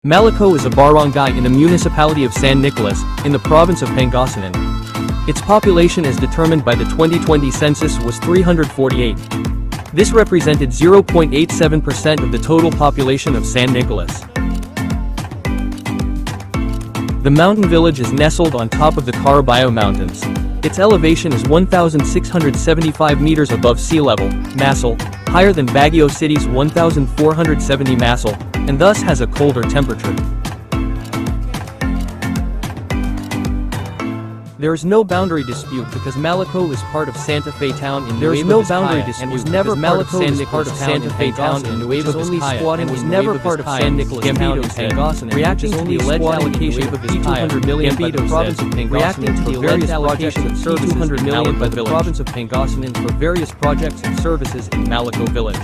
Malico is a barangay in the municipality of San Nicolas, in the province of Pangasinan. Its population as determined by the 2020 census was 348. This represented 0.87% of the total population of San Nicolas. The mountain village is nestled on top of the Caraballo Mountains. Its elevation is 1,675 meters above sea level, MASL, higher than Baguio City's 1,470 MASL, and thus has a colder temperature. There is no boundary dispute because Malico is part of Santa Fe town in Nueva Vizcaya and was never part of San Nicolas Santa Fe town in Nueva Vizcaya and was never part of San Nicolas town in Pangasinan, reacting to the alleged allocation of $200 million by the province of Pangasinan for various projects and services by the province of Pangasinan for various projects and services in Malico village.